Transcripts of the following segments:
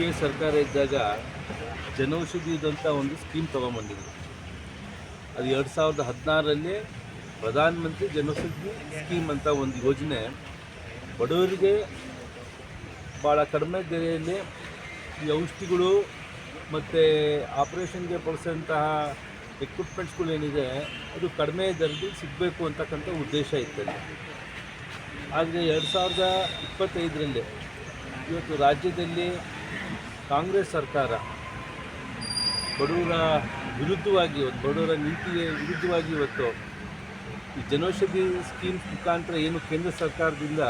A ಸರ್ಕಾರ ಇದ್ದಾಗ ಜನೌಷಧಿದಂಥ ಒಂದು ಸ್ಕೀಮ್ ತೊಗೊಂಬಂದಿದ್ರು. ಅದು 2016ರಲ್ಲಿ ಪ್ರಧಾನಮಂತ್ರಿ ಜನೌಷಧಿ ಸ್ಕೀಮ್ ಅಂತ ಒಂದು ಯೋಜನೆ ಬಡವರಿಗೆ ಭಾಳ ಕಡಿಮೆ ಬೆಲೆಯಲ್ಲಿ ಈ ಔಷಧಿಗಳು ಮತ್ತು ಆಪ್ರೇಷನ್ಗೆ ಬಳಸೋಂತಹ ಎಕ್ವಿಪ್ಮೆಂಟ್ಸ್ಗಳು ಏನಿದೆ ಅದು ಕಡಿಮೆ ದರದಲ್ಲಿ ಸಿಗಬೇಕು ಅಂತಕ್ಕಂಥ ಉದ್ದೇಶ ಇತ್ತಲ್ಲಿ. ಆದರೆ 2025ರಲ್ಲಿ ಇವತ್ತು ರಾಜ್ಯದಲ್ಲಿ ಕಾಂಗ್ರೆಸ್ ಸರ್ಕಾರ ಬಡವರ ವಿರುದ್ಧವಾಗಿ ಬಡವರ ನೀತಿಗೆ ವಿರುದ್ಧವಾಗಿ ಇವತ್ತು ಈ ಜನೌಷಧಿ ಸ್ಕೀಮ್ ಮುಖಾಂತರ ಏನು ಕೇಂದ್ರ ಸರ್ಕಾರದಿಂದ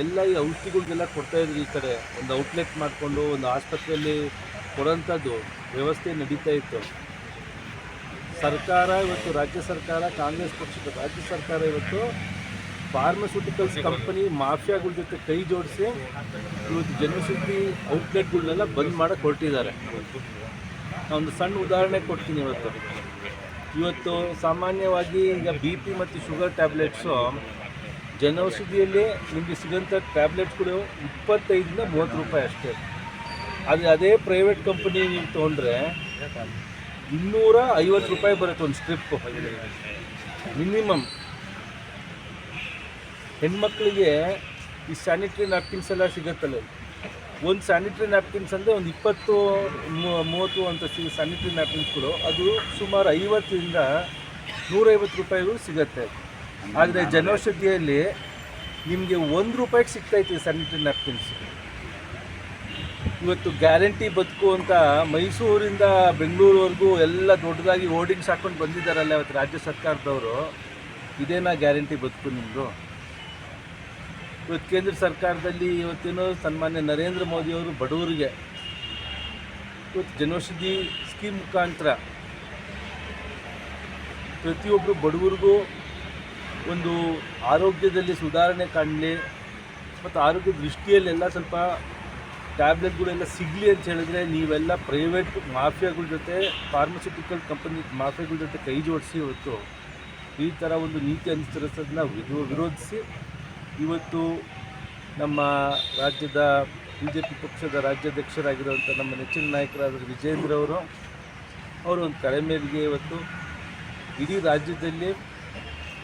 ಎಲ್ಲ ಈ ಔಷಧಿಗಳಿಗೆಲ್ಲ ಕೊಡ್ತಾಯಿದ್ರು. ಈ ಕಡೆ ಒಂದು ಔಟ್ಲೆಟ್ ಮಾಡಿಕೊಂಡು ಒಂದು ಆಸ್ಪತ್ರೆಯಲ್ಲಿ ಕೊಡೋಂಥದ್ದು ವ್ಯವಸ್ಥೆ ನಡೀತಾ ಇತ್ತು. ಸರ್ಕಾರ ಇವತ್ತು ರಾಜ್ಯ ಸರ್ಕಾರ, ಕಾಂಗ್ರೆಸ್ ಪಕ್ಷದ ರಾಜ್ಯ ಸರ್ಕಾರ ಇವತ್ತು ಫಾರ್ಮಸ್ಯೂಟಿಕಲ್ಸ್ ಕಂಪನಿ ಮಾಫಿಯಾಗಳ ಜೊತೆ ಕೈ ಜೋಡಿಸಿ ಇವತ್ತು ಜನೌಷಧಿ ಔಟ್ಲೆಟ್ಗಳನ್ನೆಲ್ಲ ಬಂದ್ ಮಾಡೋಕ್ಕೆ ಹೊರಟಿದ್ದಾರೆ. ಒಂದು ಸಣ್ಣ ಉದಾಹರಣೆ ಕೊಡ್ತೀನಿ. ಇವತ್ತು ಸಾಮಾನ್ಯವಾಗಿ ಈಗ BP ಮತ್ತು ಶುಗರ್ ಟ್ಯಾಬ್ಲೆಟ್ಸು ಜನೌಷಧಿಯಲ್ಲಿ ನಿಮಗೆ ಸಿಗೋಂಥ ಟ್ಯಾಬ್ಲೆಟ್ಸ್ಗಳು 25ರಿಂದ 30 ರೂಪಾಯಿ ಅಷ್ಟೇ. ಆದರೆ ಅದೇ ಪ್ರೈವೇಟ್ ಕಂಪನಿ ನೀವು ತೊಗೊಂಡ್ರೆ 250 ರೂಪಾಯಿ ಬರುತ್ತೆ ಒಂದು ಸ್ಟ್ರಿಪ್ಪು ಮಿನಿಮಮ್. ಹೆಣ್ಮಕ್ಳಿಗೆ ಈ ಸ್ಯಾನಿಟ್ರಿ ನ್ಯಾಪ್ಕಿನ್ಸ್ ಎಲ್ಲ ಸಿಗುತ್ತಲ್ಲ, ಒಂದು ಸ್ಯಾನಿಟ್ರಿ ನ್ಯಾಪ್ಕಿನ್ಸ್ ಅಂದರೆ ಒಂದು 20-30 ಅಂತ ಸ್ಯಾನಿಟ್ರಿ ನ್ಯಾಪ್ಕಿನ್ಸ್ಗಳು ಅದು ಸುಮಾರು 50ರಿಂದ 150 ರೂಪಾಯಿಗೂ ಸಿಗುತ್ತೆ. ಆದರೆ ಜನೌಷಧಿಯಲ್ಲಿ ನಿಮಗೆ 1 ರೂಪಾಯಿಗೆ ಸಿಗ್ತಾಯಿತ್ತು ಸ್ಯಾನಿಟ್ರಿ ನ್ಯಾಪ್ಕಿನ್ಸ್. ಇವತ್ತು ಗ್ಯಾರಂಟಿ ಬದುಕು ಅಂತ ಮೈಸೂರಿಂದ ಬೆಂಗಳೂರುವರೆಗೂ ಎಲ್ಲ ದೊಡ್ಡದಾಗಿ ಹೋರ್ಡಿಂಗ್ಸ್ ಹಾಕ್ಕೊಂಡು ಬಂದಿದ್ದಾರಲ್ಲ ಇವತ್ತು ರಾಜ್ಯ ಸರ್ಕಾರದವರು. ಇದೇನಾ ಗ್ಯಾರಂಟಿ ಬದುಕು ನಿಮ್ಮದು? ಇವತ್ತು ಕೇಂದ್ರ ಸರ್ಕಾರದಲ್ಲಿ ಇವತ್ತೇನೋ ಸನ್ಮಾನ್ಯ ನರೇಂದ್ರ ಮೋದಿಯವರು ಬಡವರಿಗೆ ಇವತ್ತು ಜನೌಷಧಿ ಸ್ಕೀಮ್ ಮುಖಾಂತರ ಪ್ರತಿಯೊಬ್ಬರು ಬಡವರಿಗೂ ಒಂದು ಆರೋಗ್ಯದಲ್ಲಿ ಸುಧಾರಣೆ ಕಾಣಲಿ ಮತ್ತು ಆರೋಗ್ಯ ದೃಷ್ಟಿಯಲ್ಲೆಲ್ಲ ಸ್ವಲ್ಪ ಟ್ಯಾಬ್ಲೆಟ್ಗಳೆಲ್ಲ ಸಿಗಲಿ ಅಂತ ಹೇಳಿದ್ರೆ ನೀವೆಲ್ಲ ಪ್ರೈವೇಟ್ ಮಾಫಿಯಾಗಳ ಜೊತೆ, ಫಾರ್ಮಸ್ಯೂಟಿಕಲ್ ಕಂಪನಿ ಮಾಫಿಯಾಗಳ ಜೊತೆ ಕೈ ಜೋಡಿಸಿ ಇವತ್ತು ಈ ಥರ ಒಂದು ನೀತಿ ಅನುಸರಿಸೋದನ್ನ ವಿರೋಧಿಸಿ ಇವತ್ತು ನಮ್ಮ ರಾಜ್ಯದ BJP ಪಕ್ಷದ ರಾಜ್ಯಾಧ್ಯಕ್ಷರಾಗಿರುವಂಥ ನಮ್ಮ ನೆಚ್ಚಿನ ನಾಯಕರಾದ ವಿಜೇಂದ್ರ ಅವರು ಒಂದು ಕರೆ ಮೇರೆಗೆ ಇವತ್ತು ಇಡೀ ರಾಜ್ಯದಲ್ಲಿ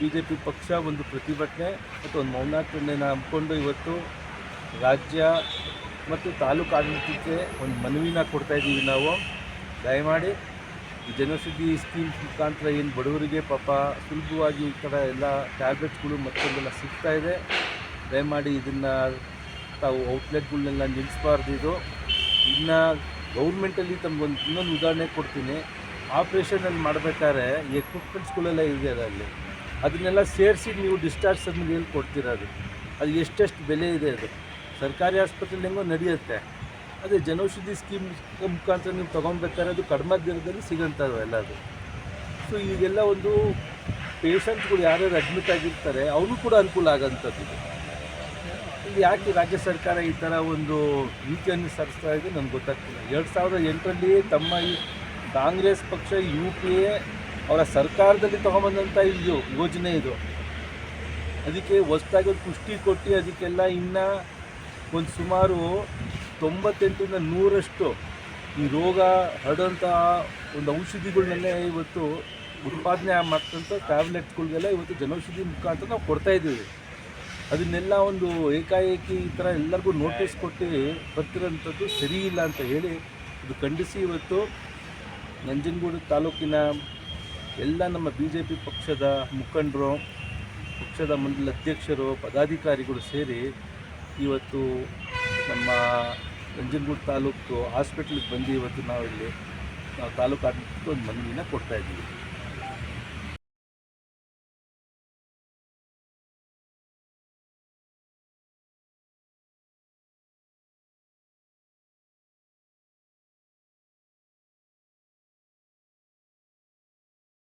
BJP ಪಕ್ಷ ಒಂದು ಪ್ರತಿಭಟನೆ ಮತ್ತು ಒಂದು ಮೌನಾಚರಣೆಯನ್ನು ಹಮ್ಮಿಕೊಂಡು ಇವತ್ತು ರಾಜ್ಯ ಮತ್ತು ತಾಲೂಕು ಆಡಳಿತಕ್ಕೆ ಒಂದು ಮನವಿನ ಕೊಡ್ತಾಯಿದ್ದೀವಿ. ನಾವು ದಯಮಾಡಿ ಈ ಜನೌಷಧಿ ಸ್ಕೀಮ್ ಮುಖಾಂತರ ಏನು ಬಡವರಿಗೆ ಪಾಪ ಸುಲಭವಾಗಿ ಈ ಥರ ಎಲ್ಲ ಟ್ಯಾಬ್ಲೆಟ್ಸ್ಗಳು ಮತ್ತೊಂದೆಲ್ಲ ಸಿಗ್ತಾಯಿದೆ, ದಯಮಾಡಿ ಇದನ್ನು ತಾವು ಔಟ್ಲೆಟ್ಗಳನ್ನೆಲ್ಲ ನಿಲ್ಲಿಸಬಾರ್ದು. ಇನ್ನು ಗೌರ್ಮೆಂಟಲ್ಲಿ ತಮಗೊಂದು ಇನ್ನೊಂದು ಉದಾಹರಣೆ ಕೊಡ್ತೀನಿ. ಆಪ್ರೇಷನಲ್ಲಿ ಮಾಡಬೇಕಾದ್ರೆ ಎಕ್ವಿಪ್ಮೆಂಟ್ಸ್ಗಳೆಲ್ಲ ಇದೆ ಅಲ್ಲಿ, ಅದನ್ನೆಲ್ಲ ಸೇರಿಸಿ ನೀವು ಡಿಸ್ಚಾರ್ಜ್ ಸರ್ಟಿಫಿಕೇಟ್ ಕೊಡ್ತಿರೋದು. ಅದು ಎಷ್ಟೆಷ್ಟು ಬೆಲೆ ಇದೆ. ಅದು ಸರ್ಕಾರಿ ಆಸ್ಪತ್ರೆಯಲ್ಲಿ ಹೆಂಗೋ ನಡೆಯುತ್ತೆ. ಅದೇ ಜನೌಷಧಿ ಸ್ಕೀಮ್ ಮುಖಾಂತರ ನೀವು ತೊಗೊಬೇಕಾದ್ರೆ ಅದು ಕಡಿಮೆ ದರದಲ್ಲಿ ಸಿಗೋಂಥದ್ದು ಎಲ್ಲ ಅದು. ಸೊ ಈಗೆಲ್ಲ ಒಂದು ಪೇಷಂಟ್ಗಳು ಯಾರ್ಯಾರು ಅಡ್ಮಿಟ್ ಆಗಿರ್ತಾರೆ ಅವ್ರಿಗೂ ಕೂಡ ಅನುಕೂಲ ಆಗೋಂಥದ್ದು. ಇಲ್ಲಿ ಯಾಕೆ ರಾಜ್ಯ ಸರ್ಕಾರ ಈ ಥರ ಒಂದು ನೀತಿಯನ್ನು ಅನುಸರಿಸ್ತಾ ಇದೆ ನನಗೆ ಗೊತ್ತಾಗ್ತಿಲ್ಲ. 2008ರಲ್ಲಿ ತಮ್ಮ ಈ ಕಾಂಗ್ರೆಸ್ ಪಕ್ಷ UPA ಅವರ ಸರ್ಕಾರದಲ್ಲಿ ತೊಗೊಂಬಂದಂಥ ಇದು ಯೋಜನೆ ಇದು. ಅದಕ್ಕೆ ಹೊಸದಾಗಿ ಒಂದು ಪುಷ್ಟಿ ಕೊಟ್ಟು ಅದಕ್ಕೆಲ್ಲ ಇನ್ನೂ ಒಂದು ಸುಮಾರು 98ರಿಂದ 100ರಷ್ಟು ಈ ರೋಗ ಹರಡುವಂಥ ಒಂದು ಔಷಧಿಗಳನ್ನೆಲ್ಲ ಇವತ್ತು ಉತ್ಪಾದನೆ ಮಾಡ್ತಂಥ ಟ್ಯಾಬ್ಲೆಟ್ಸ್ಗಳಿಗೆಲ್ಲ ಇವತ್ತು ಜನೌಷಧಿ ಮುಖಾಂತರ ನಾವು ಕೊಡ್ತಾಯಿದ್ದೀವಿ. ಅದನ್ನೆಲ್ಲ ಒಂದು ಏಕಾಏಕಿ ಈ ಥರ ಎಲ್ಲರಿಗೂ ನೋಟಿಸ್ ಕೊಟ್ಟು ಬರ್ತಿರೋಂಥದ್ದು ಸರಿ ಇಲ್ಲ ಅಂತ ಹೇಳಿ ಇದು ಖಂಡಿಸಿ ಇವತ್ತು ನಂಜನಗೂಡು ತಾಲೂಕಿನ ಎಲ್ಲ ನಮ್ಮ BJP ಪಕ್ಷದ ಮುಖಂಡರು, ಪಕ್ಷದ ಮಂಡಲ ಅಧ್ಯಕ್ಷರು, ಪದಾಧಿಕಾರಿಗಳು ಸೇರಿ ಇವತ್ತು ನಮ್ಮ ನಂಜನಗೂಡು ತಾಲೂಕು ಹಾಸ್ಪಿಟ್ಲಿಗೆ ಬಂದು ಇವತ್ತು ನಾವು ತಾಲೂಕು ಆಡಳಿತಕ್ಕೆ ಒಂದು ಮನವಿನ ಕೊಡ್ತಾಯಿದ್ದೀವಿ.